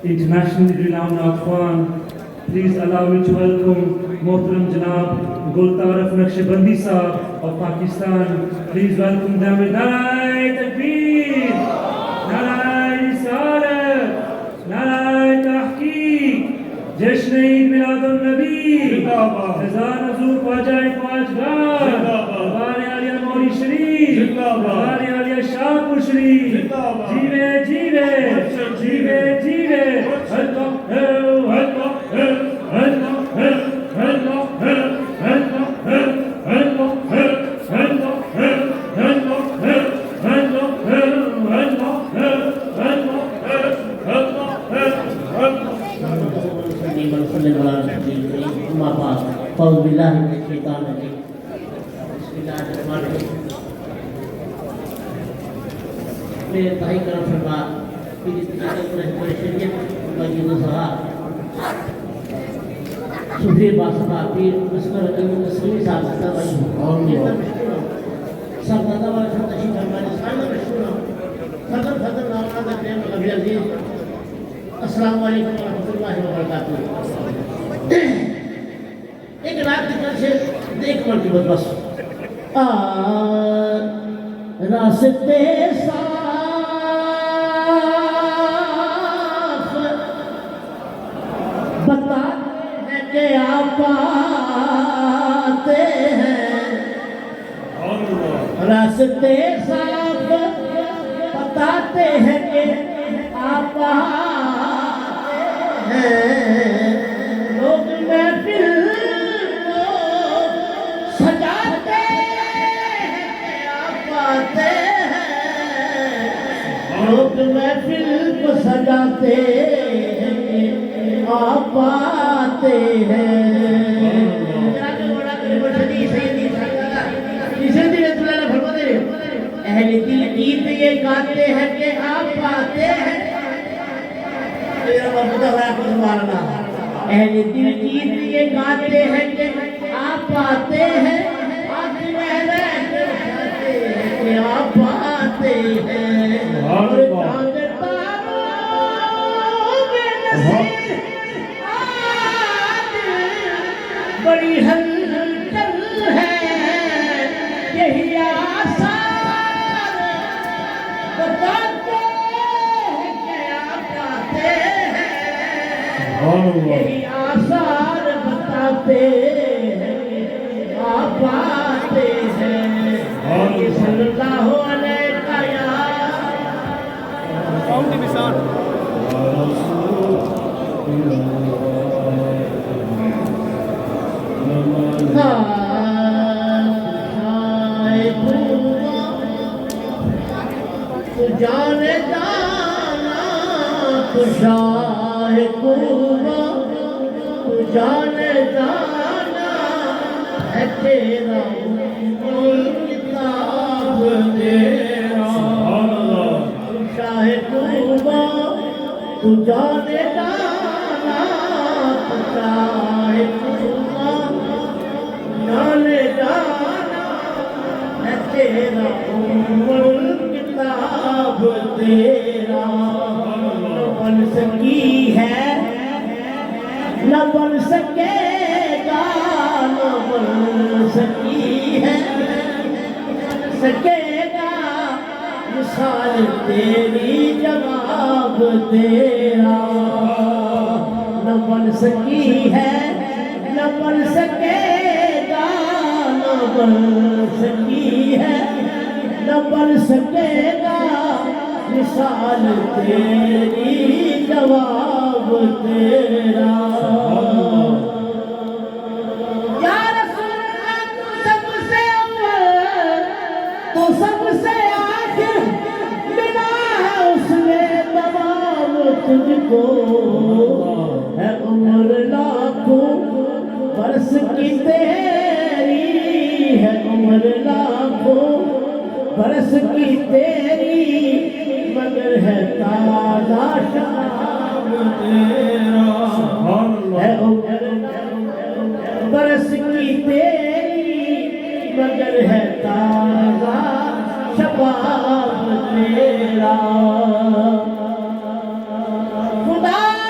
internationally renowned Akhwan. Please allow me to welcome Mohtaram Janab Gul Tarif Naqshbandi Sahab of Pakistan. Please welcome them with Narai Takbir, Narai Risalat, Narai Tahqiq, Jashn Eid Milad al-Nabi, Fazan Azur Khwaja Khwajgar, Bari Aliya Mawli Sharif, Bari Aliya Shahpur Sharif, Jeeve Jeeve, Jeeve Jeeve, Allah, Allah, صوفی باسبا پیر مسکر علم تسلیمی صاحب زندہ باشی سب دادا والا شاہ تشریف فرمائے سالہ مشہور فضل فضل نامہ دا پریم قبی عزیز السلام علیکم ورحمۃ اللہ وبرکاتہ ایک رات نکل سے ایک مرتبہ بس راستے صاف بتا کہ آپ آتے ہیں راستے صاف بتاتے ہیں کہ آپ آتے ہیں لوگ محفل کو سجاتے ہیں کہ آپ آتے ہیں لوگ محفل کو سجاتے ہیں آپ آتے ہیں اہل دل گیت یہ گاتے ہیں کہ آپ آتے ہیں اہل دل گیت یہ گاتے ہیں کہ آپ آتے ہیں کہ آپ آتے ہیں اور چاند تاروں میں نصیب بڑی ہلچل ہے یہی آثار بتاتے ہیں کہ آپ آتے ہیں یہی آثار بتاتے ہیں آپ آتے ہیں صلی اللہ علیہ قوم کی مثال جانے جانا تو شاہ کوبا تو جانے جانا ہے تیرا کتاب تیرا شاہ کوبا تو جانے جانا تو شاہ کوبا جانے جانا ہے تیرا کتاب تیرا نہ بن سکی ہے نہ بن سکے گا نہ بن سکی ہے سکے گا مثال تیری جواب تیرا نہ بن سکی ہے نہ بن سکے گا نہ بن سکی ہے نہ بن سکے گا مثال تیری جواب تیرا یا رسول اللہ تو سب سے اول تو سب سے آخر ملا ہے اس نے تمام تجھ کو ہے عمر لاکھوں برس کی تیری ہے عمر لاکھوں برس کی تیری مگر ہے تازہ شام تیرا ہے عمر برس کی تیری مگر ہے تازہ شباب تیرا خدا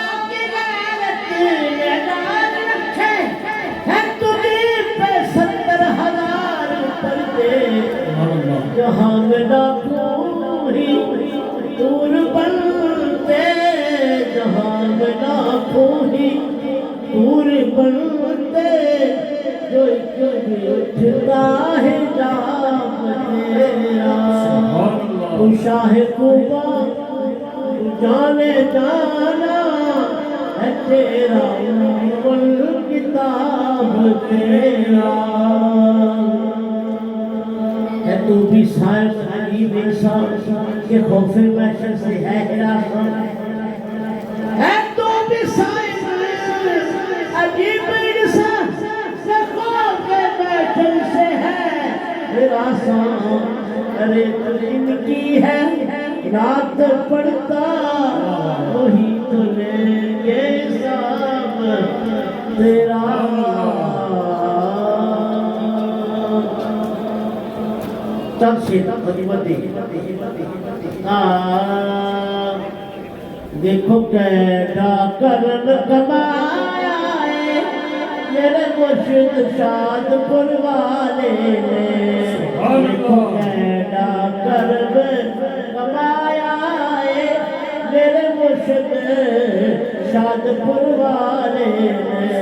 بندے جو اٹھتا ہے جام تیرا تو شاہ قبا جانے جانا ہے تیرا کتاب تیرا ہے تو بھی صاحب عجیب انسان کہ خوف محشر سے ہے ہراساں ہے تو بھی صاحب عجیب انسان کہ خوف محشر سے ہے ہراساں ارے ان کی ہے رات پڑتا وہی تو لیں گے حساب تیرا چند سے خدمت دے دیکھو کیڈا کرن کمایا ہے میرے مرشد شاد پور والے نے دیکھو کیڈا کرن کمایا ہے میرے مرشد شاد پور والے نے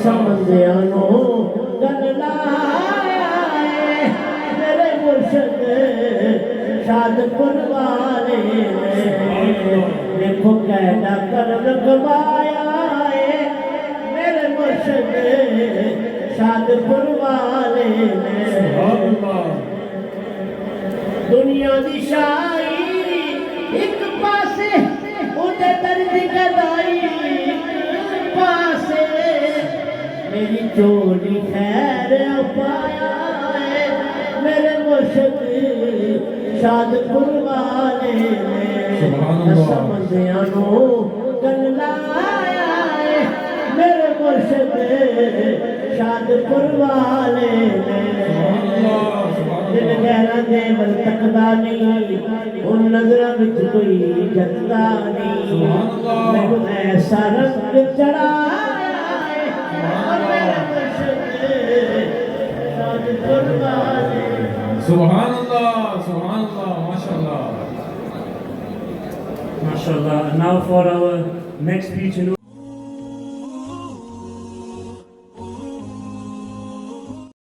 سمندیاں نو گل لایا ہے میرے مرشد شاد پور والے نے دیکھو کیڈا کرن کمایا ہے میرے مرشد شاد پور والے نے دنیا دی شائی ایک پاسے اُتے درد گدائی پاسے میری چولی خیر پایا ہے میرے مرشد شاد پور والے نے سمندیاں نو گل لایا ہے میرے مرشد شاد پور والے نے دل گہرا دے ول تکدا نہیں ان نظراں وچ کوئی جتدا نہیں مینوں ایسا رنگ چڑھایا ہے اور میرے مرشد شاد پور والے سبحان اللہ ماشاءاللہ MashaAllah. And now for our next speech,